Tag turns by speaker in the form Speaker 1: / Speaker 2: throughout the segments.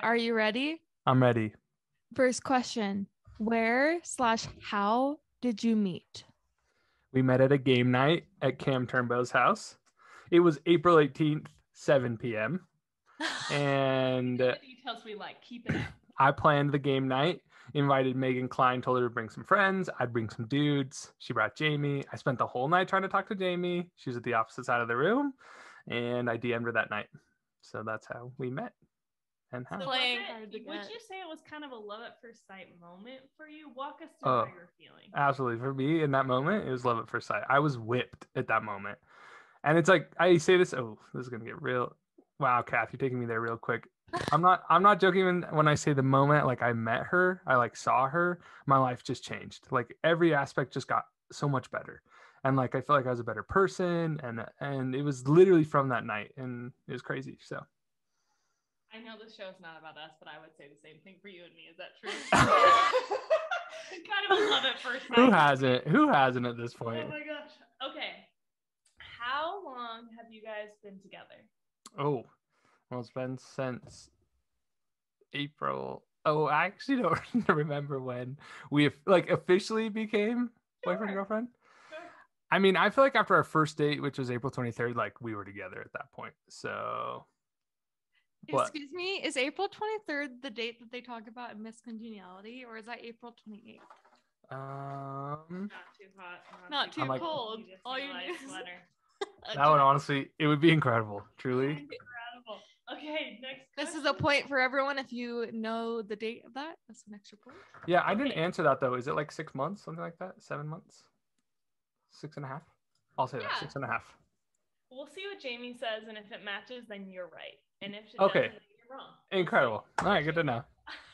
Speaker 1: Are you ready?
Speaker 2: I'm ready.
Speaker 1: First question. Where/how did you meet?
Speaker 2: We met at a game night at Cam Turnbow's house. It was April 18th, 7 p.m. And
Speaker 3: The details we like. Keep it out.
Speaker 2: I planned the game night, invited Megan Klein, told her to bring some friends. I'd bring some dudes. She brought Jamie. I spent the whole night trying to talk to Jamie. She was at the opposite side of the room, and I DM'd her that night. So that's how we met. And how.
Speaker 3: So would you say it was kind of a love at first sight moment for you? Walk us through how you're feeling.
Speaker 2: Absolutely. For me, in that moment, it was love at first sight. I was whipped at that moment. And it's like, I say this, this is going to get real. Wow, Kath, you're taking me there real quick. I'm not joking when I say the moment, like I met her, I like saw her, my life just changed. Like every aspect just got so much better. And like, I feel like I was a better person. And it was literally from that night, and it was crazy. So.
Speaker 3: I know this show is not about us, but I would say the same thing for you and me. Is that true? Kind of a love at first sight.
Speaker 2: Who hasn't at this point?
Speaker 3: Oh my gosh. Okay. How long have you guys been together?
Speaker 2: Oh, well, it's been since April. Oh, I actually don't remember when we officially became boyfriend and girlfriend.
Speaker 3: Sure.
Speaker 2: I mean, I feel like after our first date, which was April 23rd, like we were together at that point. So. What?
Speaker 1: Excuse me, is April 23rd the date that they talk about in Miss Congeniality, or is that April 28th?
Speaker 3: Not too hot.
Speaker 1: Not too cold.
Speaker 3: All you need is sweater.
Speaker 2: That would honestly, it would be incredible. Truly.
Speaker 3: Incredible. Okay, next question.
Speaker 1: This is a point for everyone. If you know the date of that, that's an extra point.
Speaker 2: Yeah, I didn't answer that though. Is it like 6 months, something like that? 7 months? 6.5? I'll say that, 6.5.
Speaker 3: We'll see what Jamie says, and if it matches, then you're right. And if it
Speaker 2: okay,
Speaker 3: doesn't, then you're wrong.
Speaker 2: Incredible. All right, good to know.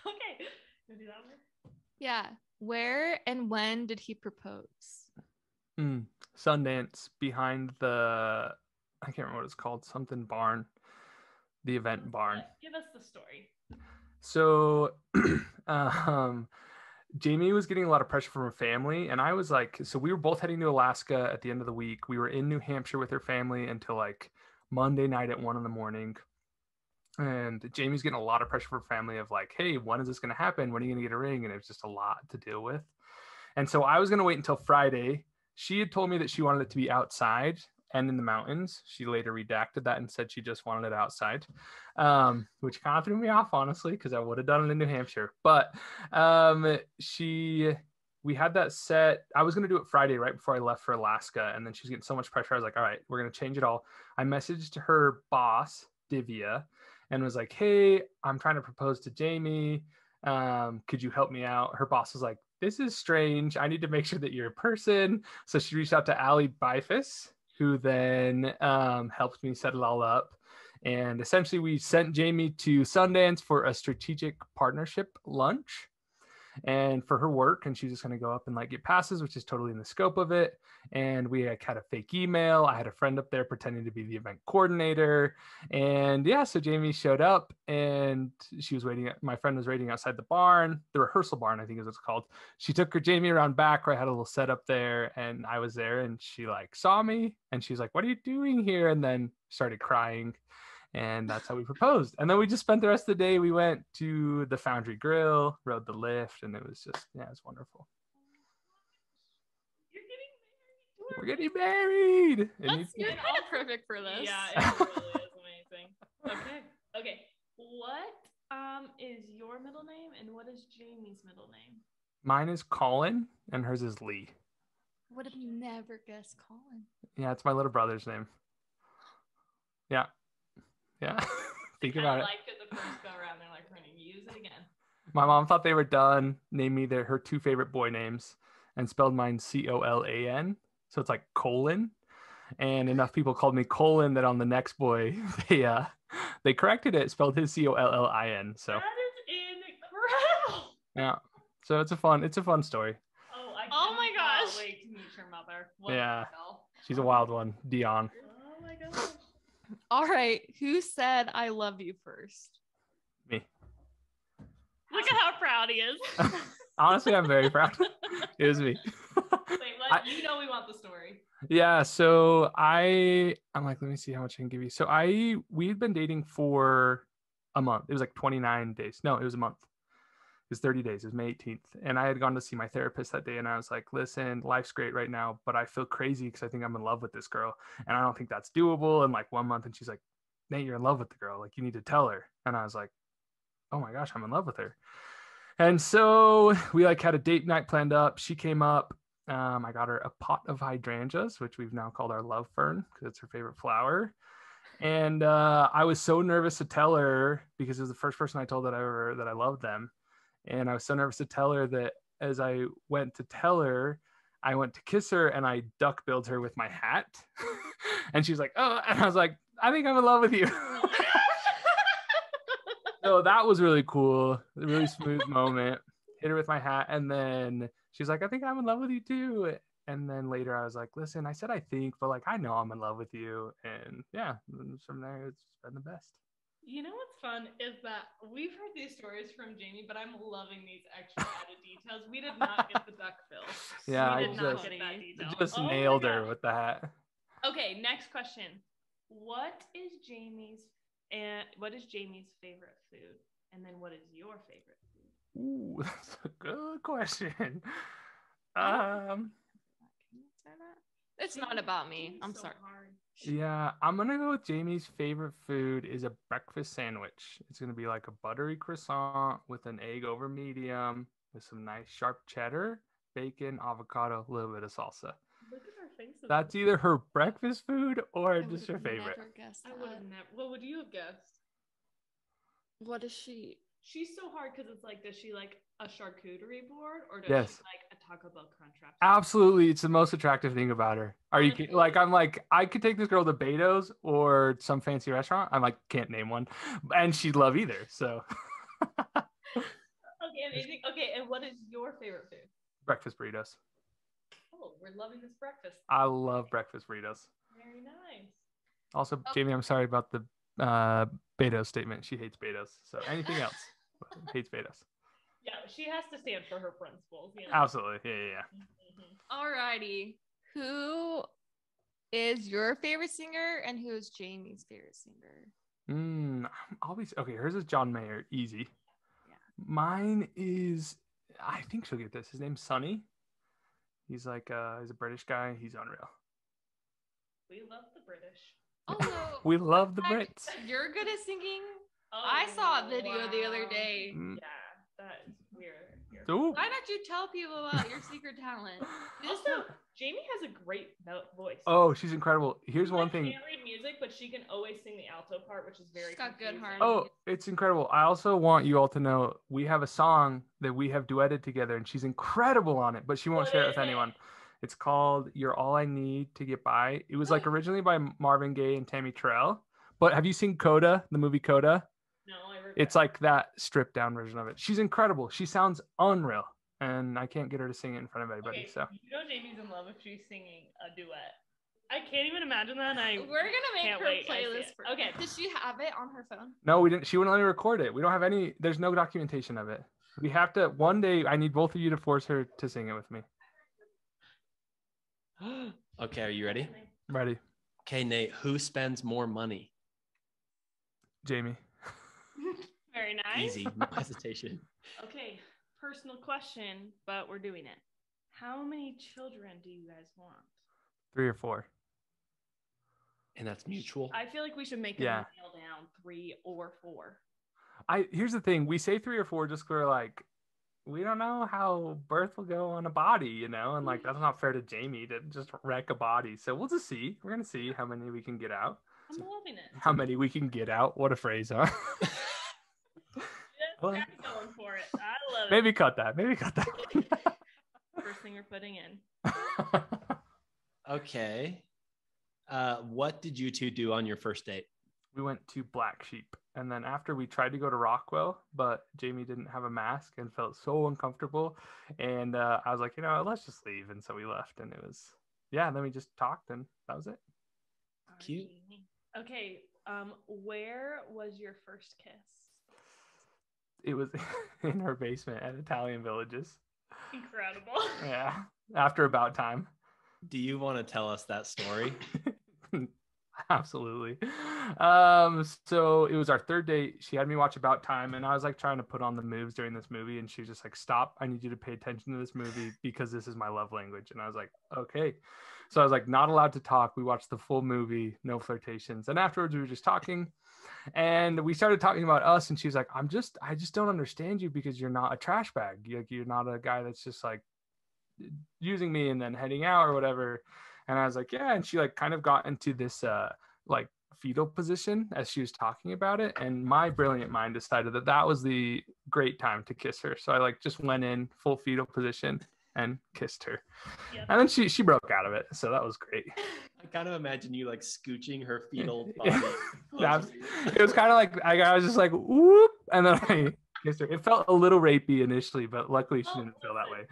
Speaker 3: Okay, you do that one?
Speaker 1: Yeah. Where and when did he propose?
Speaker 2: Sundance, behind the, I can't remember what it's called, something barn, the event barn.
Speaker 3: Give us the story.
Speaker 2: So, Jamie was getting a lot of pressure from her family, and I was like, so we were both heading to Alaska at the end of the week. We were in New Hampshire with her family until like Monday night at 1 a.m. And Jamie's getting a lot of pressure from her family of like, hey, when is this going to happen? When are you going to get a ring? And it was just a lot to deal with. And so I was going to wait until Friday. She had told me that she wanted it to be outside and in the mountains. She later redacted that and said she just wanted it outside, which kind of threw me off, honestly, because I would have done it in New Hampshire. But we had that set. I was going to do it Friday right before I left for Alaska. And then she was getting so much pressure. I was like, all right, we're going to change it all. I messaged her boss, Divya, and was like, hey, I'm trying to propose to Jamie. Could you help me out? Her boss was like, this is strange. I need to make sure that you're a person. So she reached out to Allie Bifus, who then helped me set it all up. And essentially we sent Jamie to Sundance for a strategic partnership lunch and for her work. And she's just going to go up and like get passes, which is totally in the scope of it. And we had a fake email. I had a friend up there pretending to be the event coordinator. And yeah, so Jamie showed up and she was waiting. My friend was waiting outside the barn, the rehearsal barn, I think is what it's called. She took her Jamie around back where I had a little setup there, and I was there, and she like saw me and she's like, what are you doing here? And then started crying. And that's how we proposed. And then we just spent the rest of the day. We went to the Foundry Grill, rode the lift, and it was just, it was wonderful. We're getting married.
Speaker 3: You're kind of perfect for this. Yeah, it really is amazing. Okay. What is your middle name, and what is Jamie's middle name?
Speaker 2: Mine is Colin, and hers is Lee.
Speaker 1: Would have never guessed Colin.
Speaker 2: Yeah, it's my little brother's name. Yeah. Think about it.
Speaker 3: I liked it the first go around. They're like, we're going to use it again.
Speaker 2: My mom thought they were done, named me her 2 favorite boy names, and spelled mine Colan. So it's like colon. And enough people called me Colin that on the next boy, they corrected it, spelled his Collin. So
Speaker 3: that is incredible.
Speaker 2: Yeah. So it's a fun story.
Speaker 3: Oh my gosh. Wait to meet your mother.
Speaker 2: Yeah. She's a wild one, Dion.
Speaker 3: Oh my gosh.
Speaker 1: All right. Who said I love you first?
Speaker 2: Me.
Speaker 3: Look at how proud he is.
Speaker 2: Honestly, I'm very proud. It was me.
Speaker 3: Wait, what? We want the story.
Speaker 2: Yeah. So I'm like, let me see how much I can give you. So we'd been dating for a month. It was like 29 days. No, it was a month. It was 30 days. It was May 18th. And I had gone to see my therapist that day. And I was like, listen, life's great right now, but I feel crazy because I think I'm in love with this girl. And I don't think that's doable in like 1 month. And she's like, Nate, you're in love with the girl. Like, you need to tell her. And I was like, oh my gosh, I'm in love with her. And so we like had a date night planned up. She came up. I got her a pot of hydrangeas, which we've now called our love fern because it's her favorite flower. And I was so nervous to tell her because it was the first person I told that I loved them. And I was so nervous to tell her that as I went to tell her, I went to kiss her and I duck-billed her with my hat. And she's like, oh, and I was like, I think I'm in love with you. So that was really cool. A really smooth moment. Hit her with my hat. And then she's like, I think I'm in love with you too. And then later I was like, listen, I said I think, but like I know I'm in love with you. And yeah, from there it's been the best.
Speaker 3: You know what's fun is that we've heard these stories from Jamie, but I'm loving these extra added details. We did not get the duck bill.
Speaker 2: Yeah,
Speaker 3: we
Speaker 2: I
Speaker 3: did not get that detail.
Speaker 2: Just nailed her with the hat.
Speaker 3: Okay, next question. What is Jamie's favorite food? And then what is your favorite food?
Speaker 2: Ooh, that's a good question.
Speaker 1: It's not about me. I'm sorry.
Speaker 2: Yeah, I'm gonna go with Jamie's favorite food is a breakfast sandwich. It's gonna be like a buttery croissant with an egg over medium with some nice sharp cheddar, bacon, avocado, a little bit of salsa.
Speaker 3: Look at her faces.
Speaker 2: That's either her breakfast food or just her favorite.
Speaker 3: I would have never. What would you have guessed?
Speaker 1: What is she?
Speaker 3: She's so hard because it's like, does she like a charcuterie board or does
Speaker 2: Yes.
Speaker 3: she like a Taco Bell Crunchwrap?
Speaker 2: Absolutely, it's the most attractive thing about her. Are you like? I'm like, I could take this girl to Beto's or some fancy restaurant. I'm like, can't name one, and she'd love either. So.
Speaker 3: Okay, amazing. Okay, and what is your favorite food?
Speaker 2: Breakfast burritos.
Speaker 3: Oh, we're loving this breakfast.
Speaker 2: I love breakfast burritos.
Speaker 3: Very nice.
Speaker 2: Also, Jamie, I'm sorry about the Beto's statement. She hates Beto's. So anything else, hates Beto's.
Speaker 3: Yeah, she has to stand for her principles. You know?
Speaker 2: Absolutely. Yeah.
Speaker 3: Mm-hmm.
Speaker 1: Alrighty. Who is your favorite singer and who is Jamie's favorite singer?
Speaker 2: Okay, hers is John Mayer. Easy.
Speaker 1: Yeah.
Speaker 2: Mine is, I think she'll get this. His name's Sonny. He's like, he's a British guy. He's unreal.
Speaker 3: We love the British.
Speaker 1: Also,
Speaker 2: We love the Brits.
Speaker 1: You're good at singing.
Speaker 3: Oh,
Speaker 1: I saw a video the other day.
Speaker 3: Yeah, that is weird.
Speaker 2: Ooh.
Speaker 1: Why don't you tell people about your secret talent?
Speaker 3: Also, Jamie has a great voice.
Speaker 2: Oh, she's incredible. Here's one thing.
Speaker 3: She can't read music, but she can always sing the alto part, which is very.
Speaker 1: She's got good harmony.
Speaker 2: Oh, it's incredible. I also want you all to know we have a song that we have duetted together, and she's incredible on it, but she won't share it with anyone. It's called You're All I Need to Get By. It was like originally by Marvin Gaye and Tammy Terrell. But have you seen Coda, the movie Coda?
Speaker 3: No, I regret.
Speaker 2: It's like that stripped down version of it. She's incredible. She sounds unreal. And I can't get her to sing it in front of anybody.
Speaker 3: Okay,
Speaker 2: so
Speaker 3: you know Jamie's in love if she's singing a duet. I can't even imagine that.
Speaker 1: We're gonna make her playlist.
Speaker 3: Okay.
Speaker 1: Does she have it on her phone?
Speaker 2: No, we didn't. She wouldn't let me record it. We don't have any. There's no documentation of it. We have to. One day, I need both of you to force her to sing it with me.
Speaker 4: Okay, are you ready?
Speaker 2: Ready?
Speaker 4: Okay, Nate. Who spends more money?
Speaker 2: Jamie.
Speaker 3: Very nice.
Speaker 4: Easy, no hesitation.
Speaker 3: Okay, personal question, but we're doing it. How many children do you guys want?
Speaker 2: 3 or 4.
Speaker 4: And that's mutual.
Speaker 3: I feel like we should make a nail down 3 or 4.
Speaker 2: Here's the thing. We say 3 or 4 just 'cause we're like, we don't know how birth will go on a body, you know, and like that's not fair to Jamie to just wreck a body. So we'll just see. We're gonna see how many we can get out.
Speaker 3: I'm loving it.
Speaker 2: How many we can get out? What a phrase, huh?
Speaker 3: Just kept going for it. I love it.
Speaker 2: Maybe cut that.
Speaker 3: First thing we're putting in.
Speaker 4: Okay. What did you two do on your first date?
Speaker 2: We went to Black Sheep, and then after we tried to go to Rockwell, but Jamie didn't have a mask and felt so uncomfortable, and I was like, let's just leave, and so we left, and it was and then we just talked, and that was it.
Speaker 4: Cute.
Speaker 3: Okay, where was your first kiss?
Speaker 2: It was in her basement at Italian Villages.
Speaker 3: Incredible.
Speaker 2: Yeah, after about time.
Speaker 4: Do you want to tell us that story?
Speaker 2: Absolutely. So it was our third date. She had me watch About Time, and I was like trying to put on the moves during this movie, and she was just like, "Stop! I need you to pay attention to this movie because this is my love language." And I was like, "Okay." So I was like, not allowed to talk. We watched the full movie, no flirtations, and afterwards we were just talking, and we started talking about us. And she was like, I just don't understand you because you're not a trash bag. You're not a guy that's just like using me and then heading out or whatever." And I was like, yeah. And she like kind of got into this like fetal position as she was talking about it. And my brilliant mind decided that that was the great time to kiss her. So I like just went in full fetal position and kissed her. Yep. And then she broke out of it. So that was great.
Speaker 4: I kind of imagine you like scooching her fetal body.
Speaker 2: It was kind of like I was just like, whoop. And then I kissed her. It felt a little rapey initially, but luckily she didn't feel that way.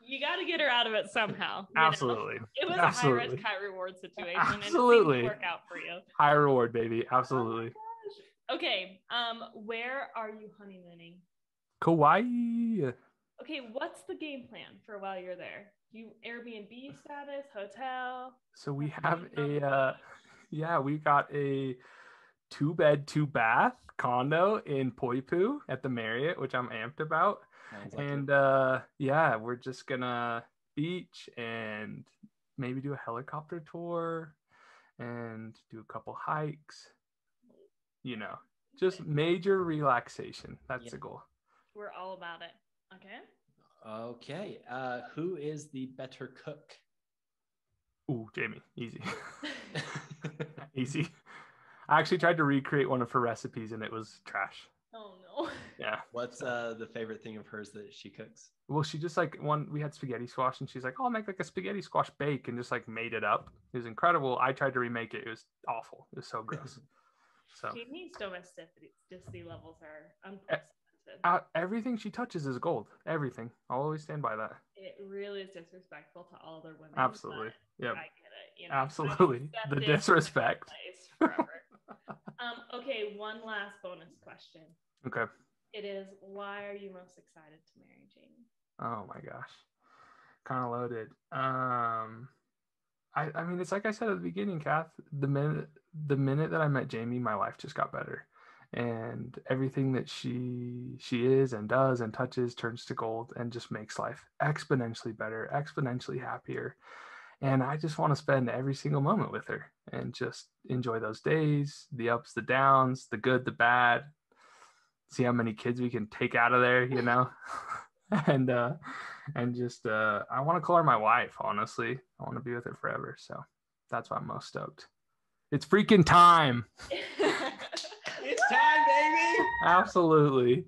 Speaker 3: You got to get her out of it somehow.
Speaker 2: Absolutely.
Speaker 3: It was a high risk, high reward situation.
Speaker 2: Absolutely.
Speaker 3: And it seemed to work out for you.
Speaker 2: High reward, baby. Absolutely.
Speaker 3: Oh okay. Where are you honeymooning?
Speaker 2: Kauai.
Speaker 3: Okay. What's the game plan for while you're there? You Airbnb status, hotel?
Speaker 2: So we have we got a 2-bed, 2-bath condo in Poipu at the Marriott, which I'm amped about. And we're just gonna beach and maybe do a helicopter tour and do a couple hikes, just major relaxation. That's the goal.
Speaker 3: We're all about it.
Speaker 4: Okay. Who is the better cook?
Speaker 2: Ooh, Jamie. Easy. Easy. I actually tried to recreate one of her recipes and it was trash.
Speaker 3: Oh no.
Speaker 2: Yeah.
Speaker 4: What's the favorite thing of hers that she cooks?
Speaker 2: Well, she just we had spaghetti squash and she's like, "Oh, I'll make like a spaghetti squash bake," and just like made it up. It was incredible. I tried to remake it. It was awful. It was so gross. So
Speaker 3: Jamie's domesticity levels are unprecedented.
Speaker 2: Everything she touches is gold. Everything. I'll always stand by that.
Speaker 3: It really is disrespectful to all other women.
Speaker 2: Absolutely. Yeah.
Speaker 3: I get it.
Speaker 2: Absolutely. The disrespect.
Speaker 3: Forever. Okay, one last bonus question.
Speaker 2: Okay.
Speaker 3: It is, why are you most excited to marry Jamie?
Speaker 2: Oh my gosh. Kind of loaded. I mean, it's like I said at the beginning, Kath, the minute that I met Jamie, my life just got better. And everything that she is and does and touches turns to gold and just makes life exponentially better, exponentially happier. And I just want to spend every single moment with her and just enjoy those days, the ups, the downs, the good, the bad, see how many kids we can take out of there, and just I want to call her my wife. Honestly, I want to be with her forever. So that's why I'm most stoked. It's freaking time.
Speaker 4: It's time, baby.
Speaker 2: Absolutely.